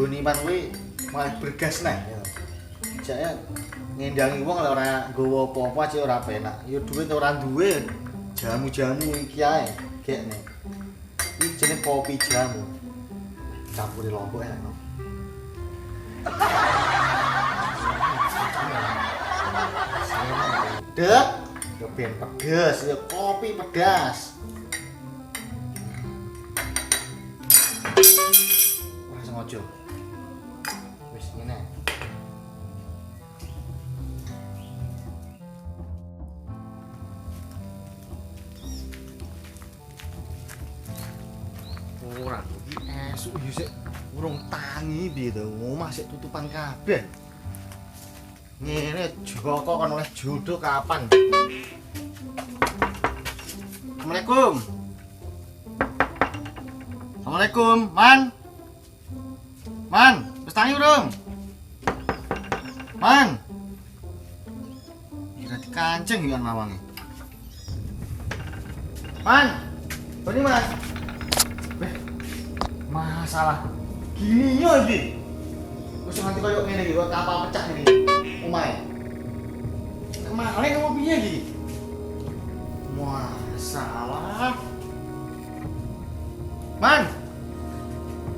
nggone iman kuwi malah bergas neh. Jake ngendangi wong lek ora nggawa apa-apa aja ora penak. Ya duit ora duwe. Jamu-jamu iki ae gekne. Iki jenenge kopi jamu. Campuri lombok enak. Dek, yo ben pedes, ya kopi pedas. Wah, sengaja. Wis ngene. Ora, iki esuk yo sik urung tangi piye to, omah sik tutupan kabeh. Ngene Joko kan oleh jodoh kapan? Assalamualaikum. Assalamualaikum, Man. Man, wis tangi urung? Man. Kira dikancing kan mawange. Man. Bani Man. Masalah gini yo iki. Wis nganti koyo ngene iki, kok kapal pecah ini. Omae. Kemana kamu piye iki? Masalah. Man.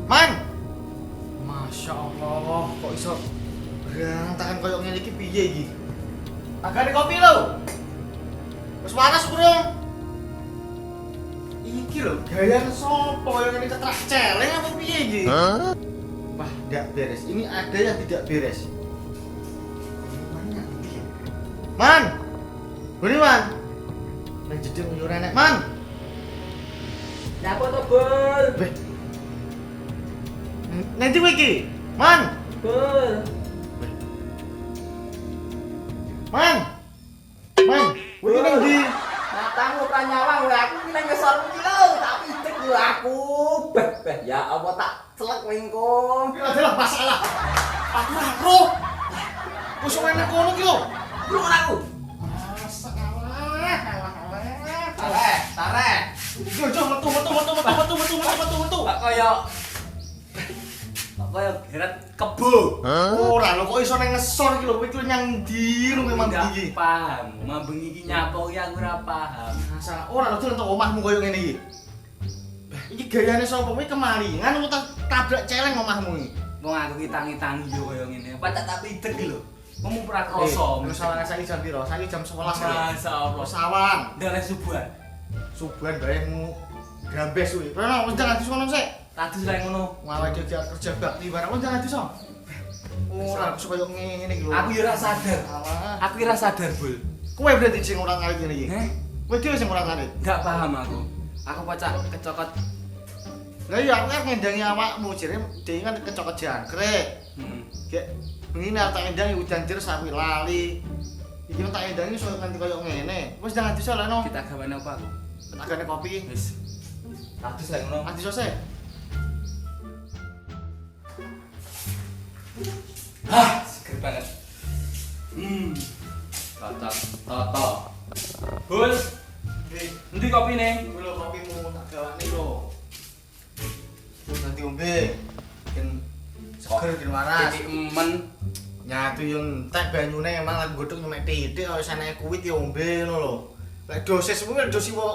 Man. Masya Allah, kok iso berantakan koyo ngene iki piye iki? Agane kopi lho. Wis panas urung? Iki lho, gayane sopo koyo ngene ketrak celeng apa piye iki? Wah, enggak beres. Ini ada yang tidak beres. Man. Buni Man. Nang jedeng yo renek, Man. Napa to, Bul? Beh. Nanti kowe iki, Man. Bul. Man. Man, kowe iki nang ndi? Matamu ora nyawang lho, aku iki nang ngesor iki lho, tak pitik lho aku. Beh, ya apa tak celek wingkung. Iki adalah masalah. Aku ora roh. Wis ngene kono iki lho. Lu aku. Tarik. Jo, metu. Kok kaya geret kebo. Ora lho kok iso nang ngesor iki lho, kowe iki nyang ndi lho memang iki. Paham, mambeng iki nyapa iki aku ora paham. Masalah ora lho dolen omahmu koyo ngene iki. Iki gayane sapa kowe kemari? Ngan tabrak celeng omahmu iki. Wong aku ki tangi-tangi yo kaya ngene. Apa tak pitik iki lho. Kamu ora kroso. Wis sawangan saiki jam piro? Saiki jam 11 lho. Masyaallah. Sawang. Ndarek subuhan. Subuhan bayemu grambes kuwi. Rono wis jangan disono sik. Tadi selain ngono, Ngawak dia kerja bakti barang wis jangan disono. Ora aku koyo ngene iki lho. aku yo ora sadar. Alah. Aku ora sadar, Bul. Kowe berarti sing ora ngarit ngene iki. Heh, Kowe dhewe sing ora ngarit. enggak paham aku. Aku pacak kecokot. Lah iya aku kan ngendangi awakmu jere dhewe kan kecokot jangkrik. Heeh. Gek bengi nek tak ngendangi udan terus aku lali. Iki tak ngendangi iso nganti koyo ngene. Wis jangan disoleno. Kita gawane apa aku? Agane kopi. Wis. Tadi selain ngono. Mati sose. Hah, seger banget. Cocok. Toto. Bul, endi kopine? Kuwi lho kopimu tak gawane lho. Nanti ombe. Ben seger ben waras. Titik emen. Nyatu yo entek banyune emang lek godhog nyemek titik kaya seneke kuwi diombe ngono lho. Lek dosis kuwi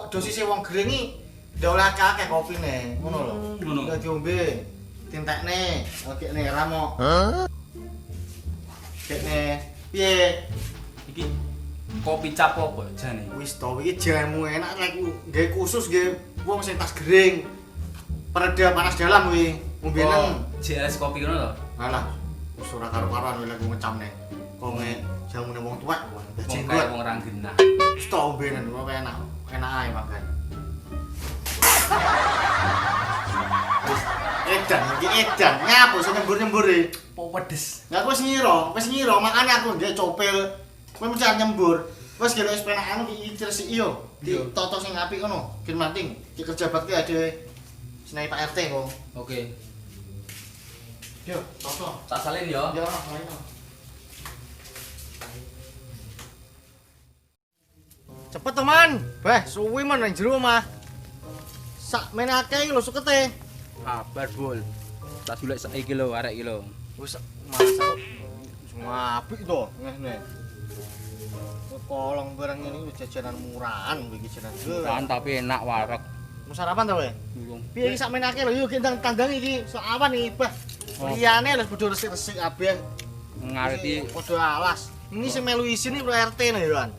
dosise wong gering ndak oleh akeh kopine ngono lho. Ngono. Ndak diombe. Tintekne, okene ramo. Kene piye? Iki kopi cap apa jane? Wis to iki jamu enak lek nggae khusus nggae wong sing tas gering. Pereda panas dalam kuwi. Ombenen JLS kopi ngono to? alah wis ora karo-karoan lek ngecamne. Kok jamune wong tuwek Wong dadi kaya wong ra genah. wis to ombenen kok enak. Enak ae makan. Wis edan iki edan nyapu sing nyembur-nyembur iki. Po pedes. Lah aku wis ngira makane aku ndek copil. Kowe mesti nyembur. Wis kene wis penakane iki resiki yo. Ditoto sing apik ngono. Gen manting. Ki kerja bakti ade senai Pak RT kok. Oke. Yo, toto. Tak salin yo. Yo, ayo. Cepet teman. Beh, suwi men nang jero omah. Sak menake iki lho sukete. Kabar, Bul. Tak sulek iki lho, arek iki lho. Wis masak ngapik to ngene. Kolong barang ini wis jajanan murahan iki jenenge. Kan tapi enak wareg. Mau sarapan ta kowe? Durung. Piye iki sak menake lho yuk gendang kandang iki sok awan iki bah. Liyane lho bodho resik-resik kabeh. Ngareti Padha alas. Ini sing melu isin iki RT nih Yohan.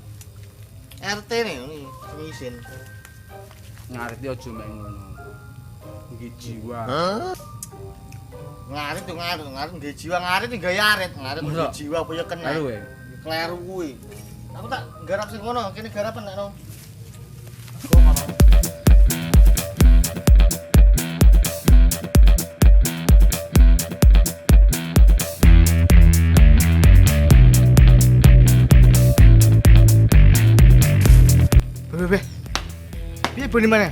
RT nih ini sing isin. ngareti aja mek ngono. Iki jiwa. Ngarit tuh ngarit nggih jiwa ngarit nggih arit ngarit nggih jiwa apa ya kena. Aduh we. Kleru kuwi. Aku tak garap sing ngono, kene garapan nek no. Bebe. Piye bone mana?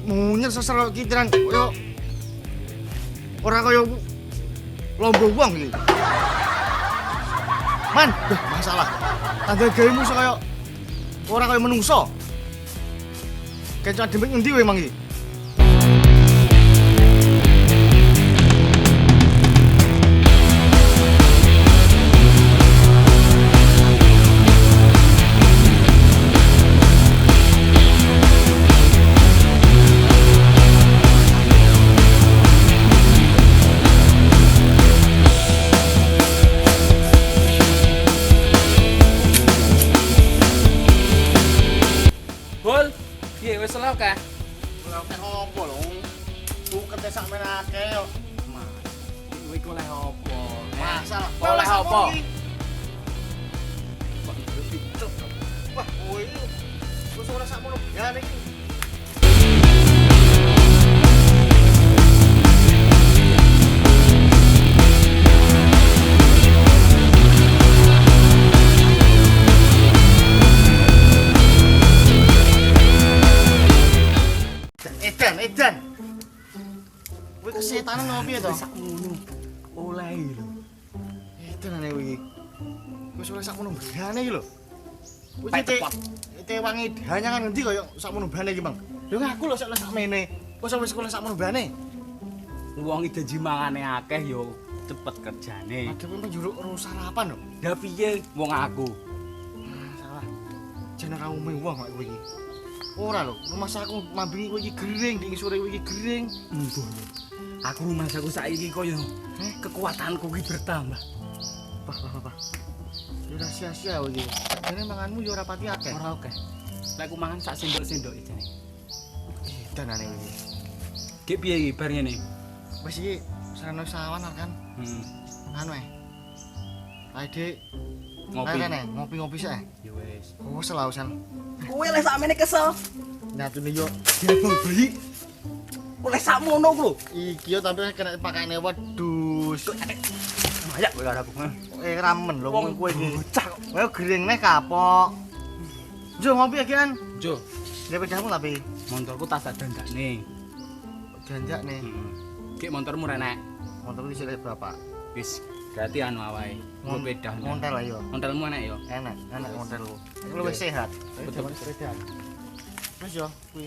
Munyet sesel kitiran koyo ora koyo lomba wong iki. Man, masalah. Tanda gayemu iso koyo ora koyo menungso. Kencang demek ngendi kowe emang iki? Bol, piye wis selok kah? Ora kek opo lho. Bukete sak menake yo. Mas, kowe iku oleh opo? Masalah. Oleh opo? Wah, kowe iki wis ora sak mono gane iki. Edan. Kowe kesetanan opo piye to? Sak ngono. Oleh lho. Edan ane kowe iki. Wis ora sak mono gane iki lho. Kowe Pek tete tepat. wangi danyangan ngendi kaya sak mono bane iki, Bang? Lho ngaku lho sak mene. Kok wis kula sak mono bane? Wong iki janji mangane akeh yo cepet kerjane. Ade kowe njuruk sarapan lho. Ya piye wong aku? Salah. Jen ora umume wong kok kowe iki. Ora lho, rumah saku mambingi kowe iki gering, dingi sore kowe iki gering. Mbuh. Aku rumah saku saiki koyo kekuatanku iki bertambah. Wah. Ya ora sia-sia kowe iki. Jane manganmu ya ora pati akeh. Ora oke. Lek aku mangan sak sendok-sendok iki jane. Edan ane kowe iki. Ki piye iki bar ngene? Wis iki sarana sawan kan. Anu Ae Dik, Ngopi. Rene, ngopi-ngopi sik. Ya wis. Oh, selausan. Kowe lek sakmene kesel. Nyatune yo gebong beli. Oleh sakmono ku lho. Iki yo tapi kena pakane wedhus. Ayak kowe karo aku. Ramen lho Wong kowe iki. bocah kok. Kowe geringne kapok. Jo ngopi iki kan. Jo, Dia pedamu tapi motorku tas dandakne. janjak nih. Ki motormu renek. Motor iki sik berapa? Wis, berarti anu awae. Nggo pedah. Montel lah yo. Montelmu enek yo. Enak montel lu. Lu wis sehat. Betul. Sepedaan. Wis yo kuwi.